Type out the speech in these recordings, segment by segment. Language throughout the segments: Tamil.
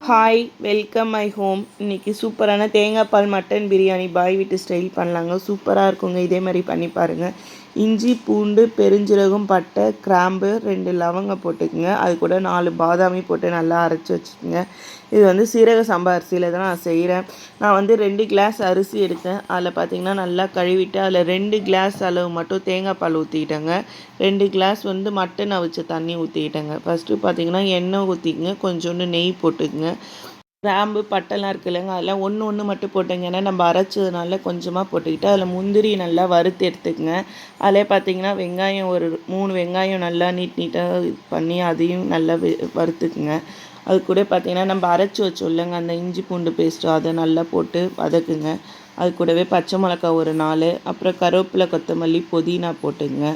Hi welcome my home. இன்றைக்கி சூப்பரான தேங்காய் பால் மட்டன் பிரியாணி பாய் வீட்டு ஸ்டைல் பண்ணலாங்க. சூப்பராக இருக்குங்க. இதே மாதிரி பண்ணி பாருங்கள். இஞ்சி பூண்டு பெருஞ்சீரகம் பட்டை கிராம்பு 2 லவங்கம் போட்டுக்குங்க. அது கூட 4 பாதாமி போட்டு நல்லா அரைச்சி வச்சுக்கோங்க. இது வந்து சீரக சம்பா அரிசியில் தான் நான் செய்கிறேன். நான் வந்து 2 கிளாஸ் அரிசி எடுத்தேன். அதில் பார்த்திங்கன்னா நல்லா கழுவிட்டு அதில் 2 கிளாஸ் அளவு மட்டும் தேங்காய் பால் ஊற்றிக்கிட்டேங்க. 2 கிளாஸ் வந்து மட்டன் அவிச்ச தண்ணி ஊற்றிக்கிட்டேங்க. ஃபஸ்ட்டு பார்த்திங்கன்னா எண்ணெய் ஊற்றிக்குங்க, கொஞ்சோண்டு நெய் போட்டுக்குங்க. கிராம்பு பட்டைலாம் இருக்குது இல்லைங்க, அதெல்லாம் ஒன்று ஒன்று மட்டும் போட்டுங்க. ஏன்னா நம்ம அரைச்சதுனால கொஞ்சமாக போட்டுக்கிட்டு அதில் முந்திரி நல்லா வறுத்து எடுத்துக்கங்க. அதிலே பார்த்திங்கன்னா வெங்காயம் ஒரு 3 வெங்காயம் நல்லா நீட்டாக பண்ணி அதையும் நல்லா வறுத்துக்குங்க. அது கூட பார்த்திங்கன்னா நம்ம அரைச்சி வச்சோம் இல்லைங்க, அந்த இஞ்சி பூண்டு பேஸ்ட்டு அதை நல்லா போட்டு வதக்குங்க. அது கூடவே பச்சை மிளகா ஒரு 4, அப்புறம் கருவேப்பிலை கொத்தமல்லி புதினா போட்டுங்க.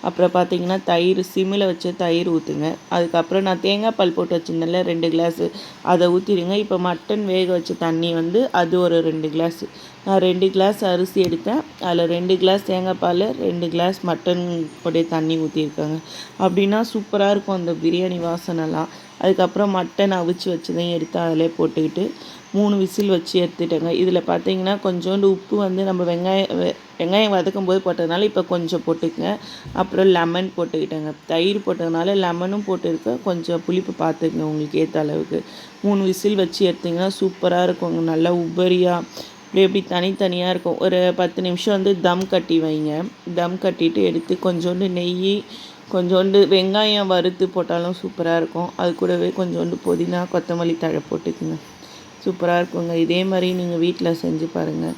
அப்புறம் பார்த்திங்கன்னா தயிர் சிம்மில் வச்சு தயிர் ஊற்றுங்க. அதுக்கப்புறம் நான் தேங்காய் பால் போட்டு வச்சுருந்தேன்ல 2 கிளாஸு, அதை ஊற்றிடுங்க. இப்போ மட்டன் வேக வச்ச தண்ணி வந்து அது ஒரு 2 கிளாஸு. நான் 2 கிளாஸ் அரிசி எடுத்தேன். அதில் 2 கிளாஸ் தேங்காய் பால் 2 கிளாஸ் மட்டன் உடைய தண்ணி ஊற்றிருக்கேங்க. அப்படின்னா சூப்பராக இருக்கும் அந்த பிரியாணி வாசனைலாம். அதுக்கப்புறம் மட்டன் அவிச்சு வச்சதையும் எடுத்து அதிலே போட்டுக்கிட்டு 3 விசில் வச்சு எடுத்துட்டேங்க. இதில் பார்த்தீங்கன்னா கொஞ்சோண்டு உப்பு வந்து நம்ம வெங்காயம் வதக்கும் போது போட்டதுனால இப்போ கொஞ்சம் போட்டுக்கங்க. அப்புறம் லெமன் போட்டுக்கிட்டேங்க. தயிர் போட்டதுனால லெமனும் போட்டுருக்கேன். கொஞ்சம் புளிப்பு பார்த்துக்குங்க உங்களுக்கு ஏற்ற அளவுக்கு. 3 விசில் வச்சு எடுத்திங்கன்னா சூப்பராக இருக்குங்க. நல்லா உபரியாக எப்படி தனித்தனியாக இருக்கும். ஒரு 10 நிமிஷம் வந்து தம் கட்டி வைங்க. தம் கட்டிட்டு எடுத்து கொஞ்சோண்டு நெய், கொஞ்சோண்டு வெங்காயம் வறுத்து போட்டாலும் சூப்பராக இருக்கும். அது கூடவே கொஞ்சோண்டு புதினா கொத்தமல்லி தழை போட்டுக்குங்க. சூப்பராக இருக்குங்க. இதே மாதிரி நீங்கள் வீட்டில் செஞ்சு பாருங்கள்.